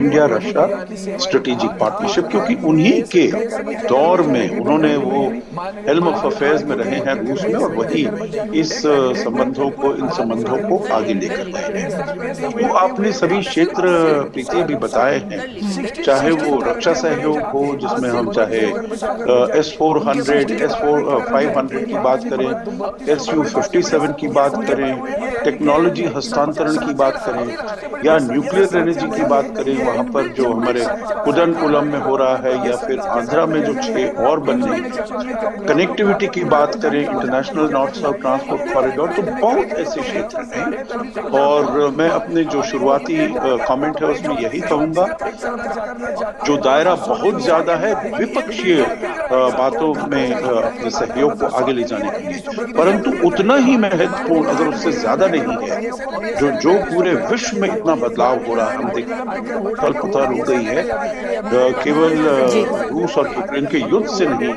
India Russia strategic partnership, क्योंकि उन्हीं के दौर में उन्होंने वो हेल्म ऑफ अफेयर्स में रहे हैं रूस में, और वही इन संबंधों को आगे लेकर गए हैं। तो आपने सभी क्षेत्र प्रीति अभी बताए हैं, चाहे वो रक्षा सहयोग हो, जिसमें हम चाहे S-400 S-500 की बात करें, Su-57 की बात करें, टेक्नोलॉजी हस्तांतरण की बात करें, या न्यूक्लियर एनर्जी की बात करें, वहां पर जो हमारे कुदनकुलम में हो रहा है, या फिर आंध्रा में जो 6 और बनने, कनेक्टिविटी की बात करें, international north south transport corridor, तो बहुत ऐसे क्षेत्र हैं। और मैं अपने जो शुरुआती कमेंट है उसमें यही कहूंगा, जो दायरा बहुत ज्यादा है विपक्षीय बातों में अपने सहयोग को आगे ले जाने के लिए, परंतु उतना ही महत्वपूर्ण, अगर उससे ज्यादा नहीं है, जो पूरे विश्व में इतना बदलाव हो रहा है। हम देख कल्पना हो गई है केवल रूस और यूक्रेन के युद्ध से नहीं,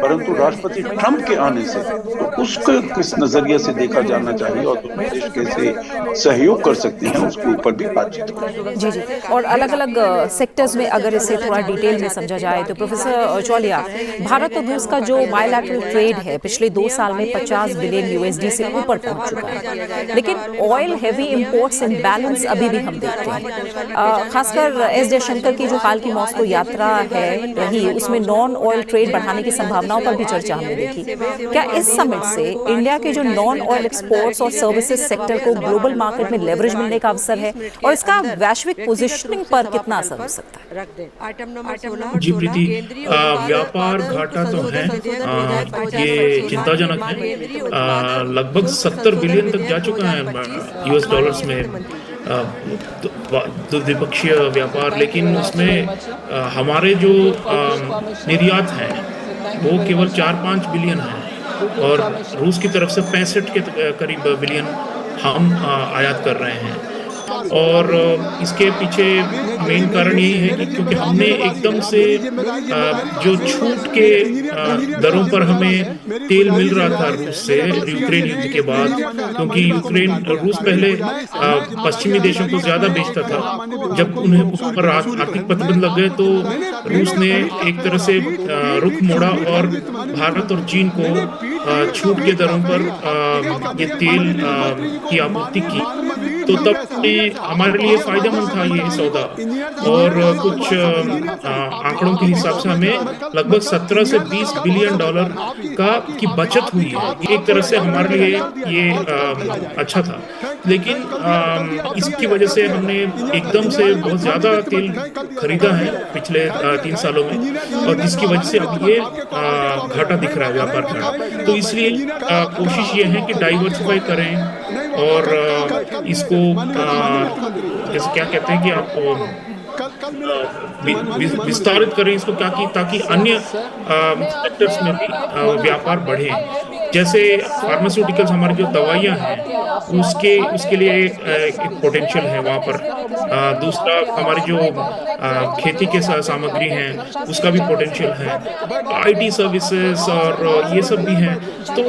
परंतु राष्ट्रपति ट्रंप के आने से, तो उसको किस नजरिए से देखा जाना चाहिए और दोनों देश कैसे सहयोग कर सकते हैं, उसके ऊपर भी बातचीत करें। जी जी, और अलग अलग सेक्टर्स में अगर इसे थोड़ा डिटेल में समझा जाए तो प्रोफेसर चौलिया, भारत और रूस का जो बायलैटरल ट्रेड है पिछले 2 साल में 50 बिलियन USD से ऊपर पहुंच चुका है, लेकिन ऑयल हेवी इंपोर्ट्स इम्बैलेंस अभी भी हम देखते हैं। खासकर एस जयशंकर की जो हाल की मॉस्को यात्रा है रही, उसमें नॉन ऑयल ट्रेड बढ़ाने की संभावनाओं पर भी चर्चा हमने देखी। क्या इस समिट से इंडिया के जो नॉन ऑयल एक्सपोर्ट्स और सर्विसेज सेक्टर को ग्लोबल मार्केट में लेवरेज मिलने का अवसर है, और इसका वैश्विक पोजीशनिंग पर कितना असर हो सकता है? जी प्रीति, व्यापार घाटा तो है, ये चिंताजनक है। लगभग 70 बिलियन तक जा चुका है US डॉलर्स में द्विपक्षीय व्यापार, लेकिन उसमें हमारे जो निर्यात हैं वो केवल 4-5 बिलियन है, और रूस की तरफ से 65 के करीब बिलियन हम आयात कर रहे हैं। और इसके पीछे मेन कारण यही है कि क्योंकि हमने एकदम से जो छूट के दरों पर हमें तेल मिल रहा था रूस से यूक्रेन युद्ध के बाद, क्योंकि रूस पहले पश्चिमी देशों को ज्यादा बेचता था, जब उन्हें उस पर आर्थिक प्रतिबंध लग गए तो रूस ने एक तरह से रुख मोड़ा और भारत और चीन को छूट के दरों पर ये तेल की आपूर्ति की। तो तब हमारे लिए फायदेमंद था ये सौदा, और कुछ आंकड़ों के हिसाब से हमें लगभग 17 से 20 बिलियन डॉलर की बचत हुई है। एक तरह से हमारे लिए ये अच्छा था, लेकिन इसकी वजह से हमने एकदम से बहुत ज्यादा तेल खरीदा है पिछले 3 सालों में, और जिसकी वजह से अब ये घाटा दिख रहा है, व्यापार घाटा। तो इसलिए कोशिश ये है कि डाइवर्सिफाई करें और इसको जैसे क्या कहते हैं कि आप विस्तारित करें इसको, क्या कि ताकि अन्य सेक्टर्स में भी व्यापार बढ़े। जैसे फार्मास्यूटिकल्स, हमारी जो दवाइयां हैं उसके लिए एक पोटेंशियल है वहाँ पर। दूसरा, हमारी जो खेती के सामग्री हैं उसका भी पोटेंशियल है। IT सर्विसेज और ये सब भी हैं। तो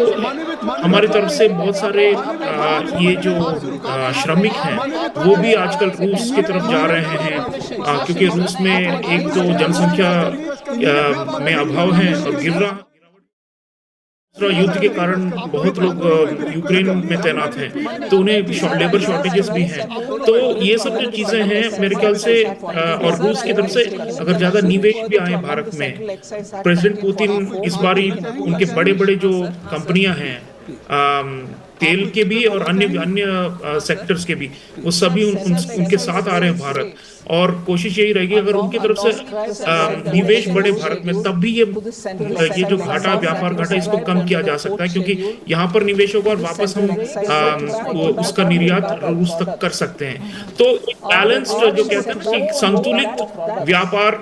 हमारी तरफ से बहुत सारे ये जो श्रमिक हैं वो भी आजकल रूस की तरफ जा रहे हैं, क्योंकि रूस में एक तो जनसंख्या में अभाव है और गिर युद्ध के कारण बहुत लोग यूक्रेन में तैनात हैं, तो उन्हें लेबर शॉर्टेजेस भी हैं। तो ये सब जो चीजें हैं मेरे ख्याल से, और रूस की तरफ से अगर ज्यादा निवेश भी आए भारत में, प्रेसिडेंट पुतिन इस बारी उनके बड़े बड़े जो कंपनियां हैं तेल के भी और अन्य सेक्टर्स के भी, वो सभी उनके साथ आ रहे हैं भारत। और कोशिश यही रहेगी अगर उनकी तरफ से निवेश बढ़े भारत में, तब भी ये जो घाटा, व्यापार घाटा, इसको कम किया जा सकता है, क्योंकि यहाँ पर निवेश होगा और वापस हम उसका निर्यात रूस तक कर सकते हैं। तो बैलेंस्ड जो कहते हैं कि संतुलित व्यापार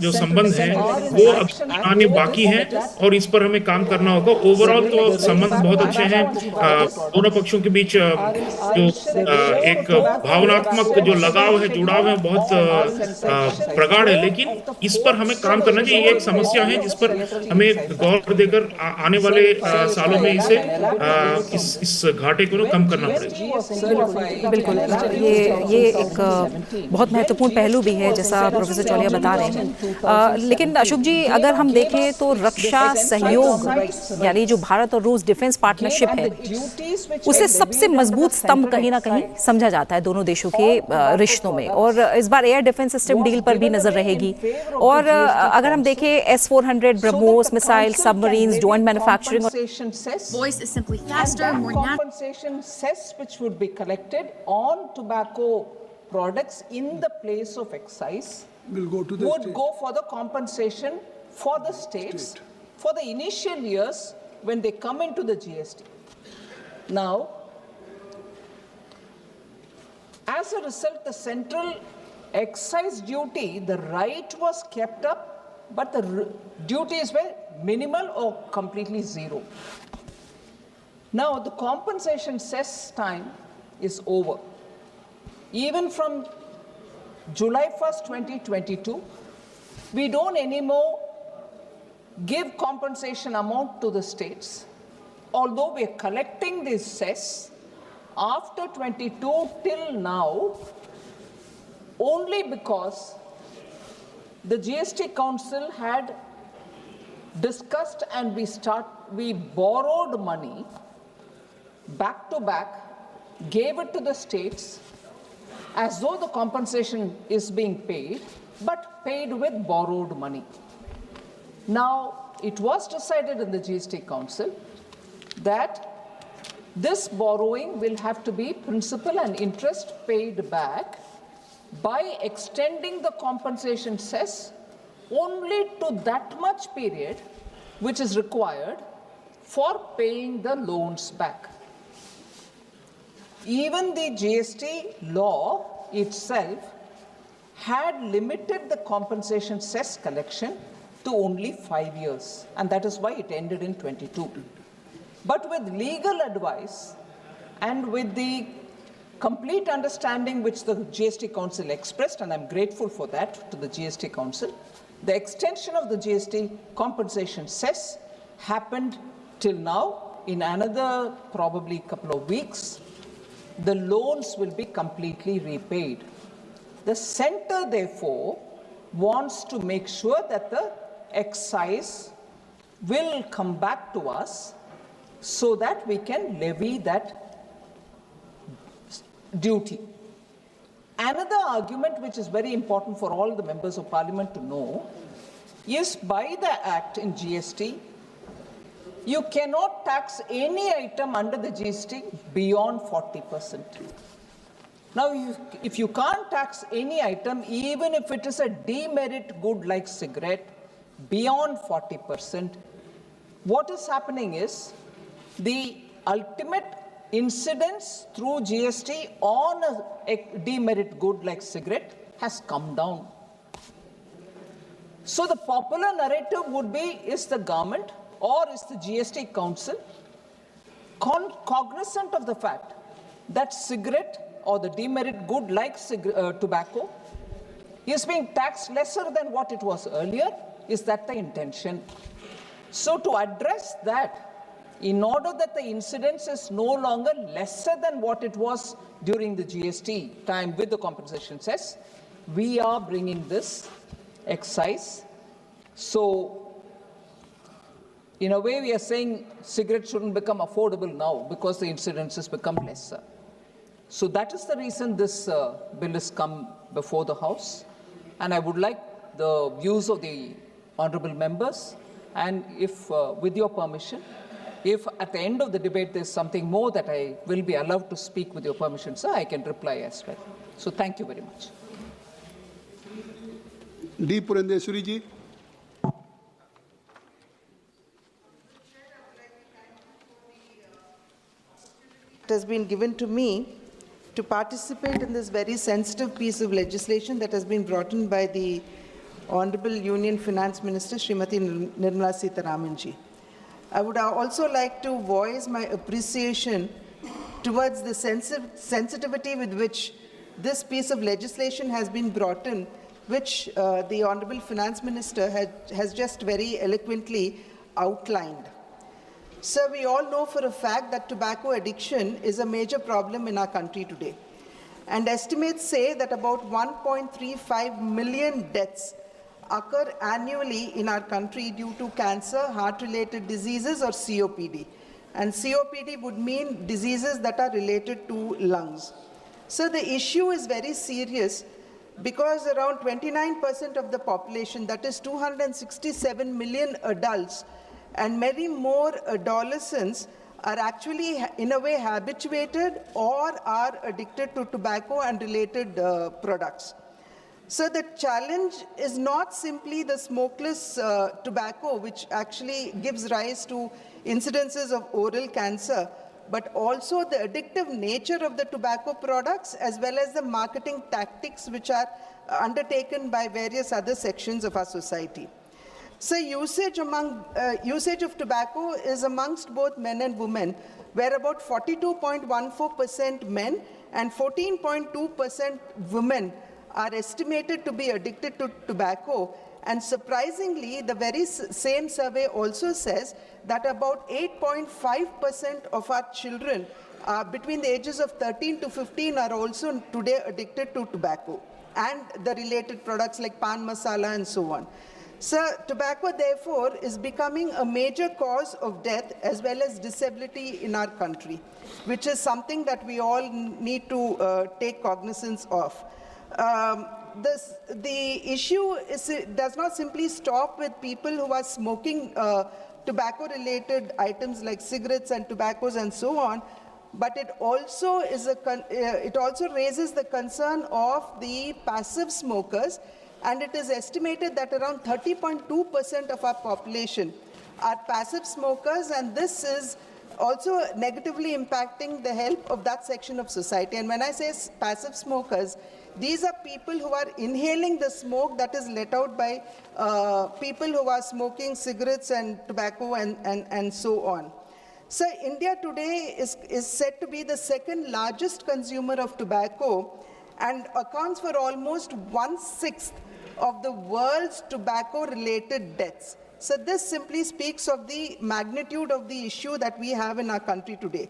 जो संबंध है वो अब आने बाकी है, और इस पर हमें काम करना होगा। ओवरऑल तो संबंध बहुत अच्छे हैं दोनों पक्षों के बीच। जो एक भावनात्मक जो लगाव है, जुड़ाव है, बहुत प्रगाढ़ है, लेकिन इस पर हमें काम करना चाहिए। ये एक समस्या है जिस पर हमें गौर देकर आने वाले सालों में इसे इस घाटे को कम करना पड़ेगा। बिल्कुल, ये एक बहुत महत्वपूर्ण पहलू भी है जैसा प्रोफेसर चौलिया बता रहे हैं। लेकिन अशोक जी, अगर हम देखें तो रक्षा सहयोग यानी जो भारत और रूस डिफेंस पार्टनरशिप है, उसे सबसे मजबूत स्तंभ कहीं ना कहीं समझा जाता है दोनों देशों के रिश्तों में। और इस बार एयर डिफेंस सिस्टम डील पर भी नजर रहेगी। और अगर हम देखें S-400 BrahMos missile, submarines, joint manufacturing, voice is simply faster, more natural. Compensation cess which would be collected on tobacco products in the place of excise would go for the compensation for the states for the initial years when they come into the GST. Now, as a result, the central excise duty, the right was kept up, but the duties were minimal or completely zero. Now, the compensation cess time is over. Even from July 1st, 2022, we don't anymore give compensation amount to the states, although we are collecting this cess after 22 till now, only because the GST Council had discussed and we borrowed money back to back, gave it to the states as though the compensation is being paid, but paid with borrowed money. Now, it was decided in the GST Council that this borrowing will have to be principal and interest paid back by extending the compensation cess only to that much period which is required for paying the loans back. Even the GST law itself had limited the compensation cess collection to only 5 years, and that is why it ended in 22. But with legal advice and with the complete understanding which the GST Council expressed, and I'm grateful for that to the GST Council, the extension of the GST compensation cess happened till now. In another probably couple of weeks, the loans will be completely repaid. The center, therefore, wants to make sure that the excise will come back to us so that we can levy that duty. Another argument which is very important for all the members of parliament to know is by the act in GST, you cannot tax any item under the GST beyond 40%. Now, if you can't tax any item, even if it is a demerit good like cigarette, beyond 40%, what is happening is the ultimate incidence through GST on a demerit good like cigarette has come down. So the popular narrative would be, is the government or is the GST Council cognizant of the fact that cigarette or the demerit good like tobacco is being taxed lesser than what it was earlier? Is that the intention? So to address that, in order that the incidence is no longer lesser than what it was during the GST time with the compensation cess, we are bringing this excise. So, in a way, we are saying cigarettes shouldn't become affordable now because the incidence has become lesser. So that is the reason this bill has come before the House. And I would like the views of the honorable members, and if, with your permission, if at the end of the debate there's something more that I will be allowed to speak with your permission, sir, I can reply as well. So thank you very much. D. Purandeswari ji. It has been given to me to participate in this very sensitive piece of legislation that has been brought in by the Honorable Union Finance Minister, Srimati Nirmala Sitharaman ji. I would also like to voice my appreciation towards the sensitivity with which this piece of legislation has been brought in, which the Honorable Finance Minister has just very eloquently outlined. Sir, we all know for a fact that tobacco addiction is a major problem in our country today. And estimates say that about 1.35 million deaths occur annually in our country due to cancer, heart-related diseases or COPD. And COPD would mean diseases that are related to lungs. So the issue is very serious because around 29% of the population, that is 267 million adults, and many more adolescents are actually in a way habituated or are addicted to tobacco and related products. So the challenge is not simply the smokeless tobacco, which actually gives rise to incidences of oral cancer, but also the addictive nature of the tobacco products as well as the marketing tactics which are undertaken by various other sections of our society. So usage of tobacco is amongst both men and women, where about 42.14% men and 14.2% women are estimated to be addicted to tobacco. And surprisingly, the very same survey also says that about 8.5% of our children between the ages of 13 to 15 are also today addicted to tobacco and the related products like pan masala and so on. So tobacco, therefore, is becoming a major cause of death as well as disability in our country, which is something that we all need to take cognizance of. The issue does not simply stop with people who are smoking tobacco-related items like cigarettes and tobaccos and so on, but it also raises the concern of the passive smokers. And it is estimated that around 30.2% of our population are passive smokers, and this is also negatively impacting the health of that section of society. And when I say passive smokers, these are people who are inhaling the smoke that is let out by people who are smoking cigarettes and tobacco and so on. So India today is said to be the second largest consumer of tobacco and accounts for almost 1/6 of the world's tobacco-related deaths. So this simply speaks of the magnitude of the issue that we have in our country today.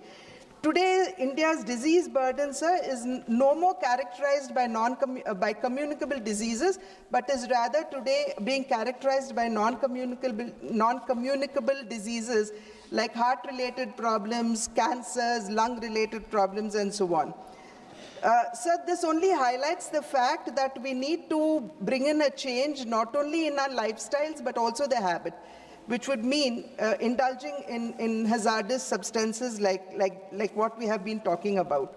Today, India's disease burden, sir, is no more characterized by communicable diseases, but is rather today being characterized by non-communicable diseases like heart-related problems, cancers, lung-related problems, and so on. Sir, this only highlights the fact that we need to bring in a change not only in our lifestyles but also the habit, which would mean indulging in hazardous substances like what we have been talking about.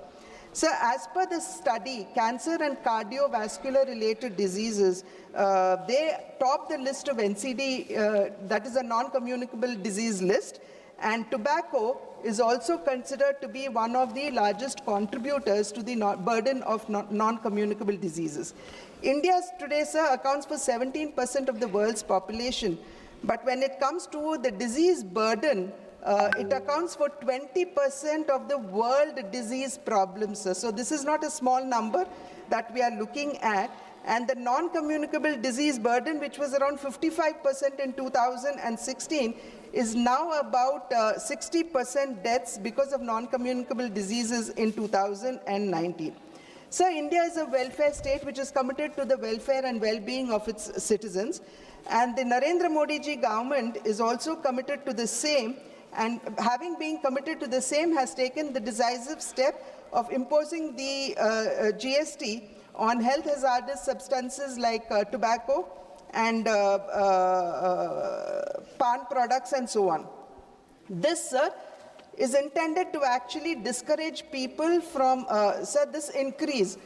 So as per the study, cancer and cardiovascular related diseases, they top the list of NCD, that is a non-communicable disease list, and tobacco is also considered to be one of the largest contributors to the burden of non-communicable diseases. India today, sir, accounts for 17% of the world's population, but when it comes to the disease burden, it accounts for 20% of the world disease problems, sir. So this is not a small number that we are looking at. And the non-communicable disease burden, which was around 55% in 2016, is now about 60% deaths because of non-communicable diseases in 2019. So India is a welfare state which is committed to the welfare and well-being of its citizens. And the Narendra Modi ji government is also committed to the same, and having been committed to the same has taken the decisive step of imposing the GST on health hazardous substances like tobacco and pan products and so on. This, sir, is intended to actually discourage people from, this increase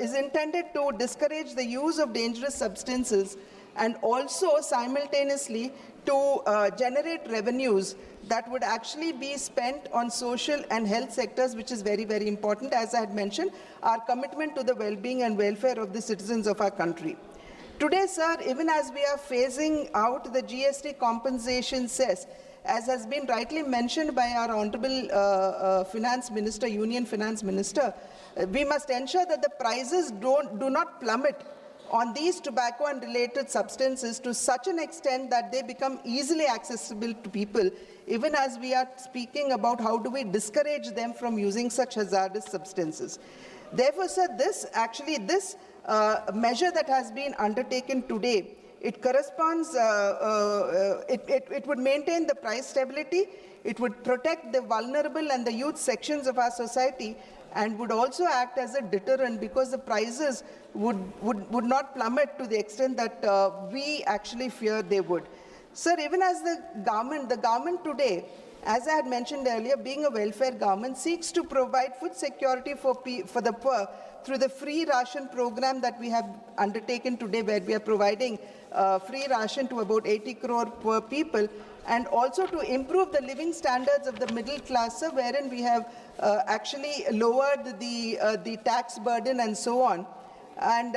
is intended to discourage the use of dangerous substances and also simultaneously to generate revenues that would actually be spent on social and health sectors, which is very, very important. As I had mentioned, our commitment to the well-being and welfare of the citizens of our country. Today, sir, even as we are phasing out the GST compensation cess, as has been rightly mentioned by our Honorable Finance Minister, Union Finance Minister, we must ensure that the prices do not plummet on these tobacco and related substances to such an extent that they become easily accessible to people, even as we are speaking about how do we discourage them from using such hazardous substances. Therefore, sir, this measure that has been undertaken today, it corresponds, it would maintain the price stability, it would protect the vulnerable and the youth sections of our society, and would also act as a deterrent because the prices would not plummet to the extent that we actually fear they would. Sir, even as the government today, as I had mentioned earlier, being a welfare government, seeks to provide food security for the poor through the free ration program that we have undertaken today, where we are providing free ration to about 80 crore poor people, and also to improve the living standards of the middle class, wherein we have actually lowered the tax burden and so on. And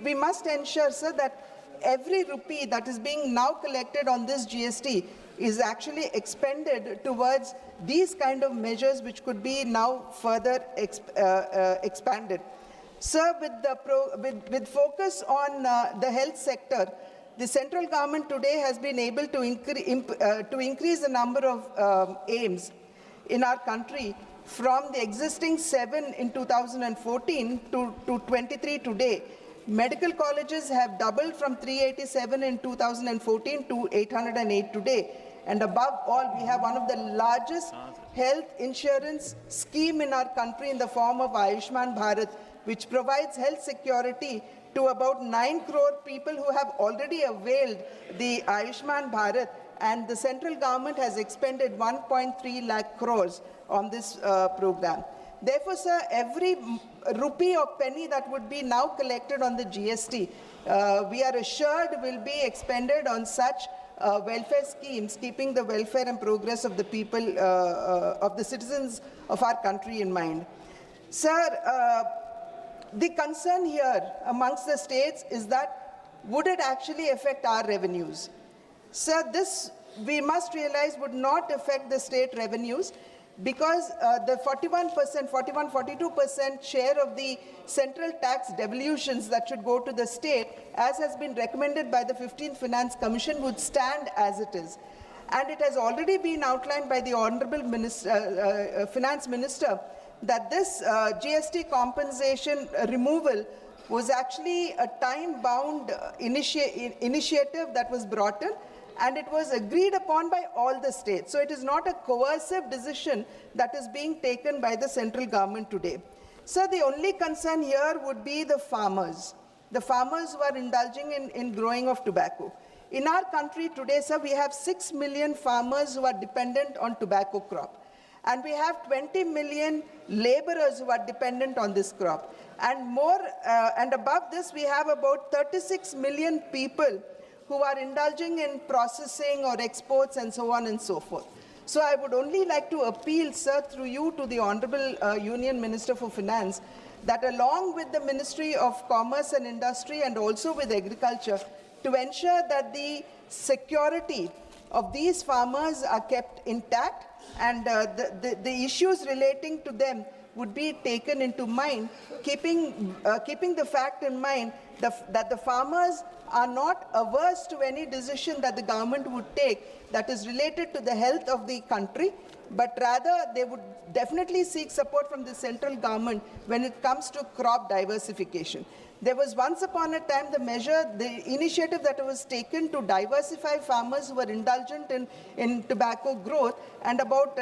we must ensure, sir, that every rupee that is being now collected on this GST is actually expended towards these kind of measures, which could be now further expanded. Sir, with focus on the health sector, the central government today has been able to increase the number of AIMS in our country from the existing 7 in 2014 to 23 today. Medical colleges have doubled from 387 in 2014 to 808 today. And above all, we have one of the largest health insurance scheme in our country in the form of Ayushman Bharat, which provides health security to about 9 crore people who have already availed the Ayushman Bharat, and the central government has expended 1.3 lakh crores on this program. Therefore, sir, every rupee or penny that would be now collected on the GST, we are assured will be expended on such welfare schemes, keeping the welfare and progress of the people, of the citizens of our country in mind. Sir, the concern here amongst the states is that would it actually affect our revenues? Sir, this we must realize would not affect the state revenues, because the 42% share of the central tax devolutions that should go to the state, as has been recommended by the 15th Finance Commission, would stand as it is. And it has already been outlined by the Honorable Finance Minister that this GST compensation removal was actually a time-bound initiative that was brought in, and it was agreed upon by all the states. So it is not a coercive decision that is being taken by the central government today. So the only concern here would be the farmers who are indulging in growing of tobacco. In our country today, sir, we have 6 million farmers who are dependent on tobacco crop. And we have 20 million laborers who are dependent on this crop. And more, and above this, we have about 36 million people who are indulging in processing or exports and so on and so forth. So I would only like to appeal, sir, through you to the Honorable Union Minister for Finance, that along with the Ministry of Commerce and Industry and also with Agriculture, to ensure that the security of these farmers are kept intact, and the issues relating to them would be taken into mind, keeping the fact in mind that the farmers are not averse to any decision that the government would take that is related to the health of the country, but rather they would definitely seek support from the central government when it comes to crop diversification. There was once upon a time the initiative that was taken to diversify farmers who were indulgent in tobacco growth, and about,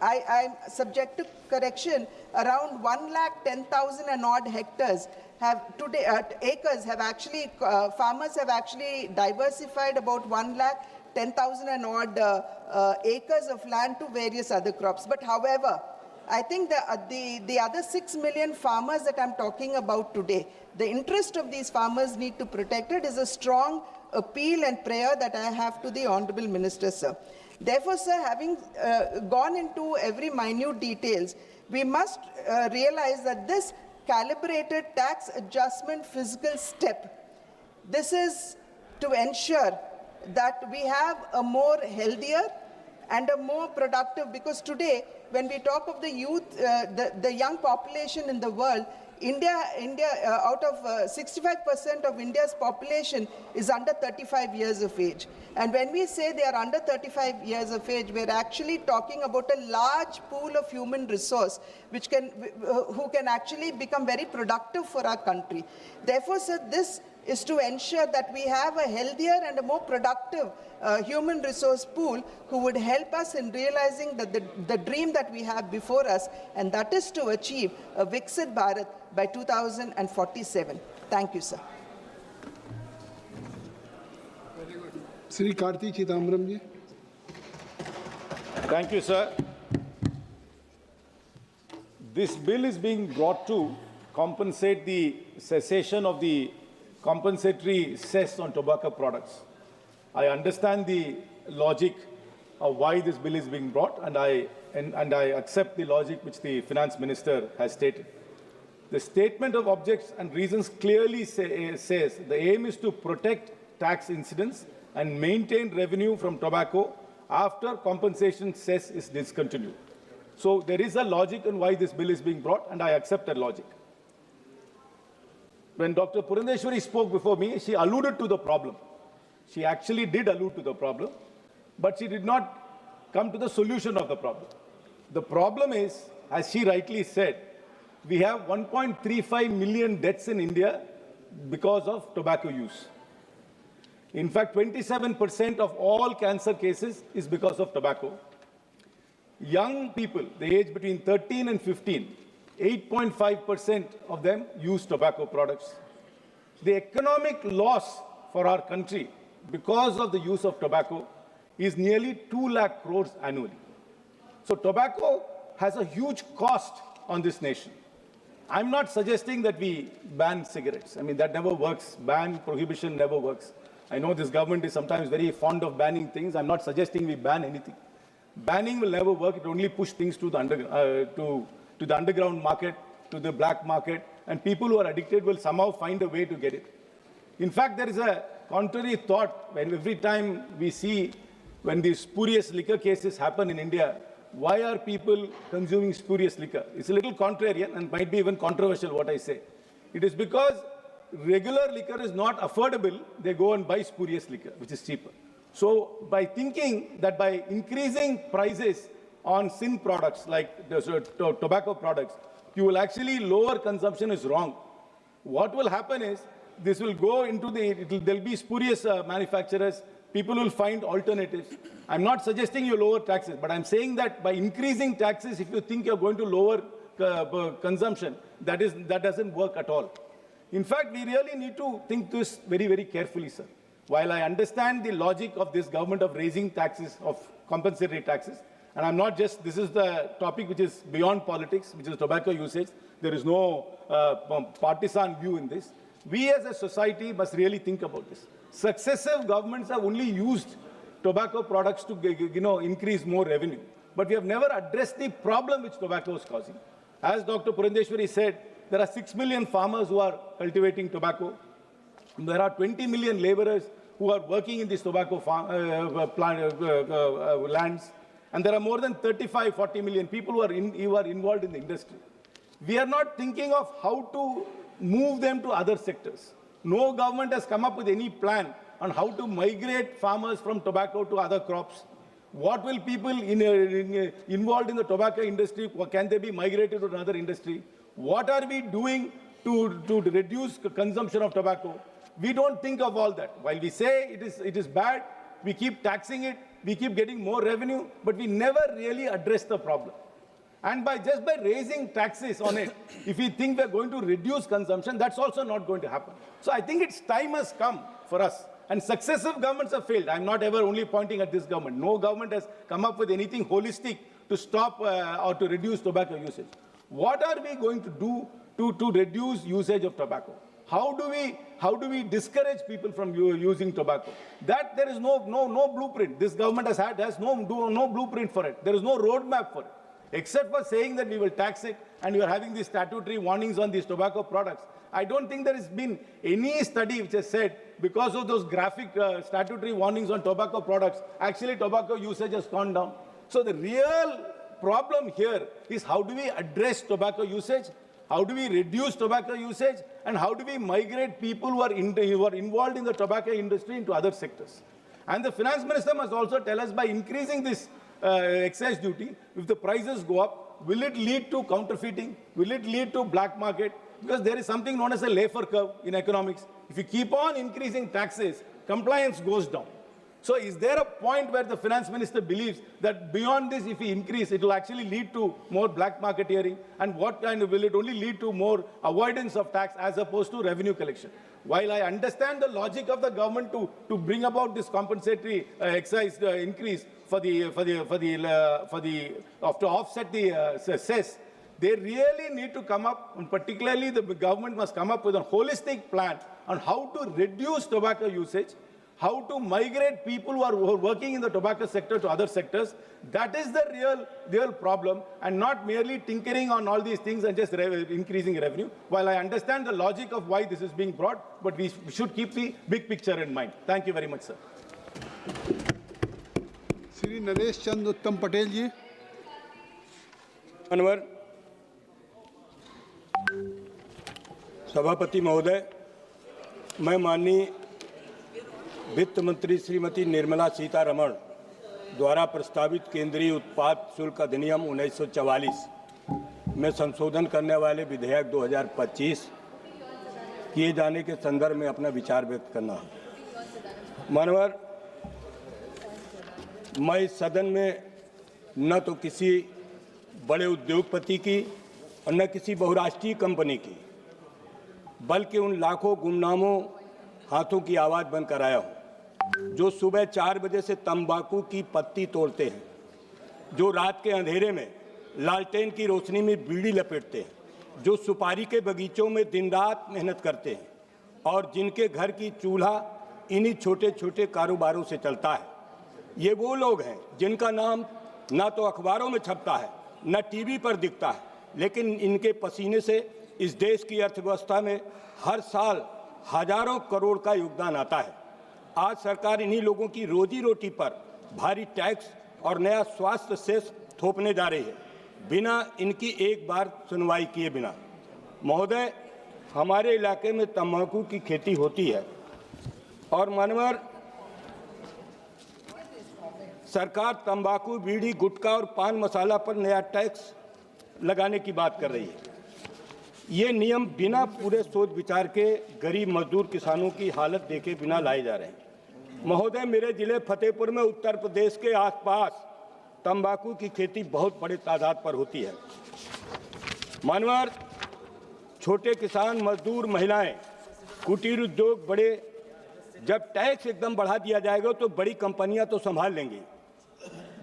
I'm subject to correction, around 110,000 and odd hectares have today, acres have actually, farmers have actually diversified about 110,000 and odd acres of land to various other crops. But however, I think the other 6 million farmers that I'm talking about today, the interest of these farmers need to protect it is a strong appeal and prayer that I have to the Honorable Minister, sir. Therefore, sir, having gone into every minute details, we must realize that this calibrated tax adjustment fiscal step, this is to ensure that we have a more healthier and a more productive, because today, when we talk of the youth, the young population in the world, India out of 65% of India's population is under 35 years of age. And when we say they are under 35 years of age, we're actually talking about a large pool of human resource which who can actually become very productive for our country. Therefore, sir, this is to ensure that we have a healthier and a more productive human resource pool who would help us in realizing that the dream that we have before us, and that is to achieve a Viksit Bharat by 2047. Thank you, sir. Sri Karti Chidambaram ji. Thank you, sir. This bill is being brought to compensate the cessation of the compensatory cess on tobacco products. I understand the logic of why this bill is being brought, and I accept the logic which the finance minister has stated. The statement of objects and reasons clearly says the aim is to protect tax incidence and maintain revenue from tobacco after compensation cess is discontinued. So there is a logic in why this bill is being brought, and I accept that logic. When Dr. Purandeshwari spoke before me, she alluded to the problem. She actually did allude to the problem, but she did not come to the solution of the problem. The problem is, as she rightly said, we have 1.35 million deaths in India because of tobacco use. In fact, 27% of all cancer cases is because of tobacco. Young people, the age between 13 and 15, 8.5% of them use tobacco products. The economic loss for our country because of the use of tobacco is nearly 2 lakh crores annually. So tobacco has a huge cost on this nation. I'm not suggesting that we ban cigarettes. I mean, that never works. Prohibition never works. I know this government is sometimes very fond of banning things. I'm not suggesting we ban anything. Banning will never work. It only push things to the underground market, to the black market, and people who are addicted will somehow find a way to get it. In fact, there is a contrary thought when every time we see when these spurious liquor cases happen in India, why are people consuming spurious liquor? It's a little contrarian and might be even controversial what I say. It is because regular liquor is not affordable, they go and buy spurious liquor, which is cheaper. So by thinking that by increasing prices on sin products like tobacco products, you will actually lower consumption is wrong. What will happen is this will go into there'll be spurious manufacturers, people will find alternatives. I'm not suggesting you lower taxes, but I'm saying that by increasing taxes, if you think you're going to lower consumption, that doesn't work at all. In fact, we really need to think this very, very carefully, sir. While I understand the logic of this government of raising taxes, of compensatory taxes, and I'm not just, this is the topic which is beyond politics, which is tobacco usage. There is no partisan view in this. We as a society must really think about this. Successive governments have only used tobacco products to increase more revenue. But we have never addressed the problem which tobacco is causing. As Dr. Purandeshwari said, there are 6 million farmers who are cultivating tobacco. There are 20 million laborers who are working in these tobacco lands. And there are more than 35-40 million people who are involved in the industry. We are not thinking of how to move them to other sectors. No government has come up with any plan on how to migrate farmers from tobacco to other crops. What will people involved in the tobacco industry, can they be migrated to another industry? What are we doing to reduce consumption of tobacco? We don't think of all that. While we say it is bad, we keep taxing it, we keep getting more revenue, but we never really address the problem. And just by raising taxes on it, if we think we're going to reduce consumption, that's also not going to happen. So I think its time has come for us. And successive governments have failed. I'm not ever only pointing at this government. No government has come up with anything holistic to stop or to reduce tobacco usage. What are we going to do to reduce usage of tobacco? How do we discourage people from using tobacco? That there is no blueprint. This government has no blueprint for it. There is no roadmap for it, except for saying that we will tax it and we are having these statutory warnings on these tobacco products. I don't think there has been any study which has said because of those graphic statutory warnings on tobacco products, actually tobacco usage has gone down. So the real problem here is how do we address tobacco usage, how do we reduce tobacco usage, and how do we migrate people who are involved in the tobacco industry into other sectors. And the finance minister must also tell us, by increasing this excise duty, if the prices go up, will it lead to counterfeiting? Will it lead to black market? Because there is something known as a Laffer curve in economics. If you keep on increasing taxes, compliance goes down. So is there a point where the finance minister believes that beyond this, if we increase, it will actually lead to more black marketeering? And what kind of, will it only lead to more avoidance of tax as opposed to revenue collection? While I understand the logic of the government to bring about this compensatory excise increase to offset the cess, they really need to come up, and particularly the government must come up with a holistic plan on how to reduce tobacco usage, how to migrate people who are working in the tobacco sector to other sectors. That is the real problem, and not merely tinkering on all these things and just increasing revenue. While I understand the logic of why this is being brought, but we should keep the big picture in mind. Thank you very much, sir. Shri Naresh Chand Uttam Patel जी। अनवर सभापति महोदय, मैं माननीय वित्त मंत्री श्रीमती निर्मला सीतारमण द्वारा प्रस्तावित केंद्रीय उत्पाद शुल्क अधिनियम 1944 में संशोधन करने वाले विधेयक 2025 किए जाने के संदर्भ में अपना विचार व्यक्त करना है। मानवर, मैं इस सदन में न तो किसी बड़े उद्योगपति की और न किसी बहुराष्ट्रीय कंपनी की, बल्कि उन लाखों गुमनामों हाथों की आवाज़ बनकर आया हूँ जो सुबह 4 बजे से तंबाकू की पत्ती तोड़ते हैं, जो रात के अंधेरे में लालटेन की रोशनी में बीड़ी लपेटते हैं, जो सुपारी के बगीचों में दिन रात मेहनत करते हैं और जिनके घर की चूल्हा इन्हीं छोटे छोटे कारोबारों से चलता है। ये वो लोग हैं जिनका नाम ना तो अखबारों में छपता है, न टीवी पर दिखता है, लेकिन इनके पसीने से इस देश की अर्थव्यवस्था में हर साल हजारों करोड़ का योगदान आता है। आज सरकार इन्हीं लोगों की रोजी रोटी पर भारी टैक्स और नया स्वास्थ्य सेस थोपने जा रही है, बिना इनकी एक बार सुनवाई किए बिना। महोदय, हमारे इलाके में तंबाकू की खेती होती है और मानवर सरकार तंबाकू, बीड़ी, गुटखा और पान मसाला पर नया टैक्स लगाने की बात कर रही है। ये नियम बिना पूरे सोच विचार के गरीब मजदूर किसानों की हालत देखे बिना लाए जा रहे हैं। महोदय, मेरे जिले फतेहपुर में उत्तर प्रदेश के आसपास तंबाकू की खेती बहुत बड़े तादाद पर होती है। मानवर, छोटे किसान, मजदूर, महिलाएं, कुटीर उद्योग, बड़े, जब टैक्स एकदम बढ़ा दिया जाएगा तो बड़ी कंपनियां तो संभाल लेंगी,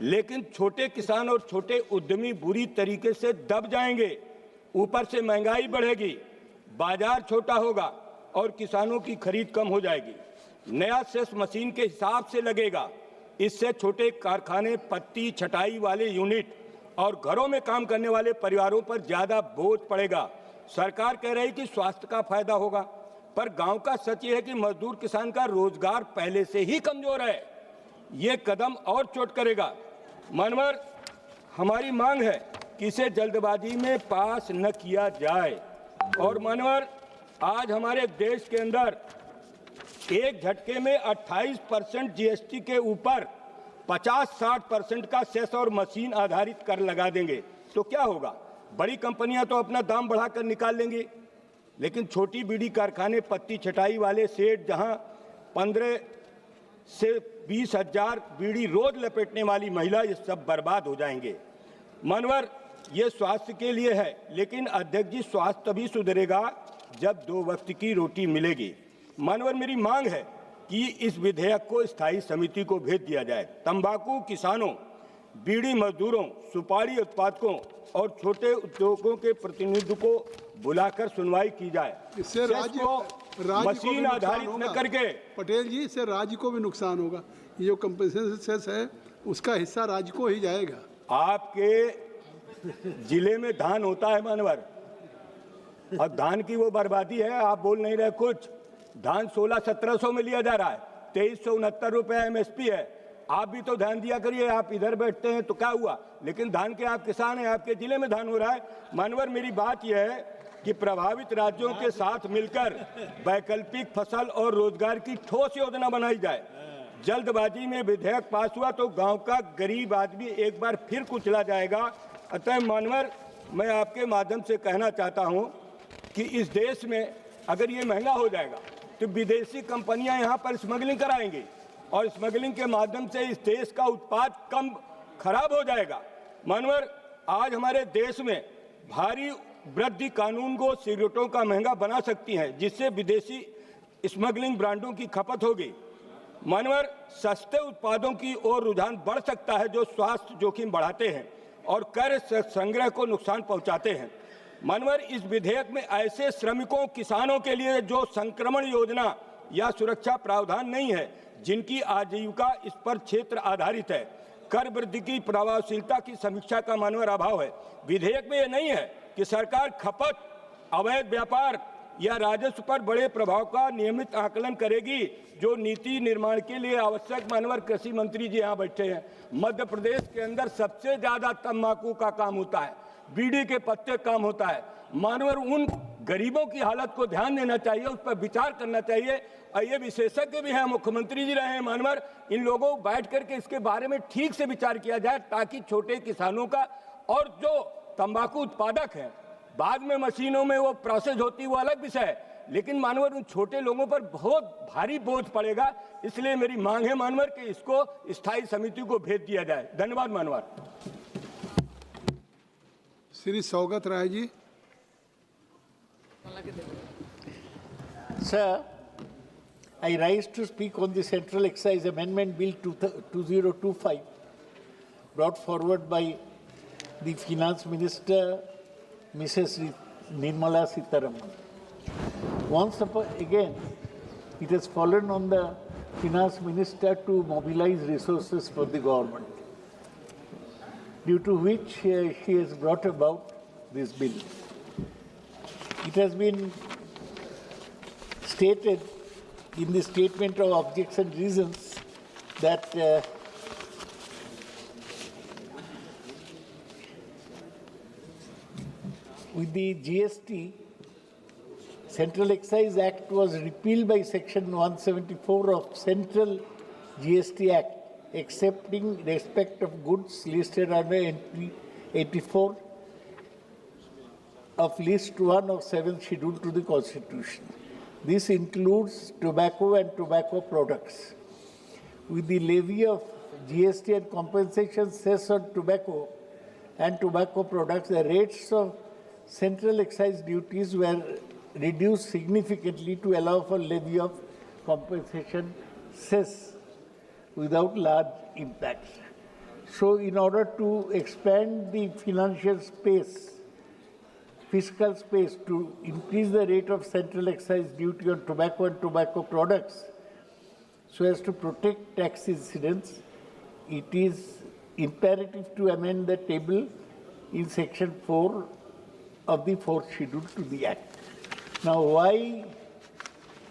लेकिन छोटे किसान और छोटे उद्यमी बुरी तरीके से दब जाएंगे। ऊपर से महंगाई बढ़ेगी, बाजार छोटा होगा और किसानों की खरीद कम हो जाएगी। नया सेस मशीन के हिसाब से लगेगा, इससे छोटे कारखाने, पत्ती छटाई वाले यूनिट और घरों में काम करने वाले परिवारों पर ज्यादा बोझ पड़ेगा। सरकार कह रही कि स्वास्थ्य का फायदा होगा, पर गांव का सच ये है कि मजदूर किसान का रोजगार पहले से ही कमजोर है। ये कदम और चोट करेगा। मानवर, हमारी मांग है कि इसे जल्दबाजी में पास न किया जाए। और मानवर, आज हमारे देश के अंदर एक झटके में 28% जीएसटी के ऊपर 50-60% का सेस और मशीन आधारित कर लगा देंगे तो क्या होगा? बड़ी कंपनियां तो अपना दाम बढ़ाकर निकाल लेंगी, लेकिन छोटी बीड़ी कारखाने, पत्ती छटाई वाले सेठ जहां 15 से 20 हजार बीड़ी रोज लपेटने वाली महिला, ये सब बर्बाद हो जाएंगे। मानवर, ये स्वास्थ्य के लिए है, लेकिन अध्यक्ष जी, स्वास्थ्य तभी सुधरेगा जब 2 वक्त की रोटी मिलेगी। मानवर, मेरी मांग है कि इस विधेयक को स्थायी समिति को भेज दिया जाए। तंबाकू किसानों, बीड़ी मजदूरों, सुपारी उत्पादकों और छोटे उद्योगों के प्रतिनिधियों को बुलाकर सुनवाई की जाए। इससे राज्य मशीन आधारित न करके। पटेल जी, इससे राज्य को भी नुकसान होगा। ये जो कंपनसेशन सेस है उसका हिस्सा राज्य को ही जाएगा। आपके जिले में धान होता है मानवर, और धान की वो बर्बादी है, आप बोल नहीं रहे कुछ। धान 1600-1700 में लिया जा रहा है, 2369 रुपये MSP है। आप भी तो ध्यान दिया करिए, आप इधर बैठते हैं तो क्या हुआ, लेकिन धान के आप किसान हैं, आपके जिले में धान हो रहा है। मानवर, मेरी बात यह है कि प्रभावित राज्यों के साथ मिलकर वैकल्पिक फसल और रोजगार की ठोस योजना बनाई जाए। जल्दबाजी में विधेयक पास हुआ तो गांव का गरीब आदमी एक बार फिर कुचला जाएगा। अतः मानवर, मैं आपके माध्यम से कहना चाहता हूं कि इस देश में अगर ये महंगा हो जाएगा तो विदेशी कंपनियां यहां पर स्मगलिंग कराएंगी और स्मगलिंग के माध्यम से इस देश का उत्पाद कम खराब हो जाएगा। मानवर, आज हमारे देश में भारी वृद्धि कानून को सिगरेटों का महंगा बना सकती है, जिससे विदेशी स्मगलिंग ब्रांडों की खपत होगी। मानवर, सस्ते उत्पादों की ओर रुझान बढ़ सकता है जो स्वास्थ्य जोखिम बढ़ाते हैं और कर संग्रह को नुकसान पहुंचाते हैं। मानवर, इस विधेयक में ऐसे श्रमिकों किसानों के लिए जो संक्रमण योजना या सुरक्षा प्रावधान नहीं है, जिनकी आजीविका इस पर क्षेत्र आधारित है। कर वृद्धि की प्रभावशीलता की समीक्षा का मानवर अभाव है। विधेयक में यह नहीं है कि सरकार खपत, अवैध व्यापार या राजस्व पर बड़े प्रभाव का नियमित आकलन करेगी, जो नीति निर्माण के लिए आवश्यक। मानवर, कृषि मंत्री जी यहाँ बैठे हैं। मध्य प्रदेश के अंदर सबसे ज्यादा तंबाकू का काम होता है, बीड़ी के पत्ते काम होता है। मानवर, उन गरीबों की हालत को ध्यान देना चाहिए, उस पर विचार करना चाहिए। और ये विशेषज्ञ भी हैं, मुख्यमंत्री जी रहे हैं। मानवर, इन लोगों को बैठ करके इसके बारे में ठीक से विचार किया जाए, ताकि छोटे किसानों का और जो तंबाकू उत्पादक हैं, बाद में मशीनों में वो प्रोसेस होती है, वो अलग विषय है, लेकिन मानवर उन छोटे लोगों पर बहुत भारी बोझ पड़ेगा। इसलिए मेरी मांग है मानवर कि इसको स्थायी समिति को भेज दिया जाए। धन्यवाद मानवर। Shri Saugata Rai ji. Sir, I rise to speak on the Central Excise Amendment Bill 2025 brought forward by the Finance Minister, Mrs. Nirmala Sitharaman. Once again, it has fallen on the Finance Minister to mobilize resources for the government, due to which she has brought about this bill. It has been stated in the statement of objection reasons that with the GST, Central Excise Act was repealed by Section 174 of Central GST Act, accepting respect of goods listed under entry 84 of List 1 of 7th Schedule to the Constitution. This includes tobacco and tobacco products. With the levy of GST and compensation cess on tobacco and tobacco products, the rates of central excise duties were reduced significantly to allow for levy of compensation cess without large impacts. So, in order to expand the financial space, fiscal space, to increase the rate of central excise duty on tobacco and tobacco products so as to protect tax incidents, it is imperative to amend the table in Section 4 of the 4th Schedule to the Act. Now, why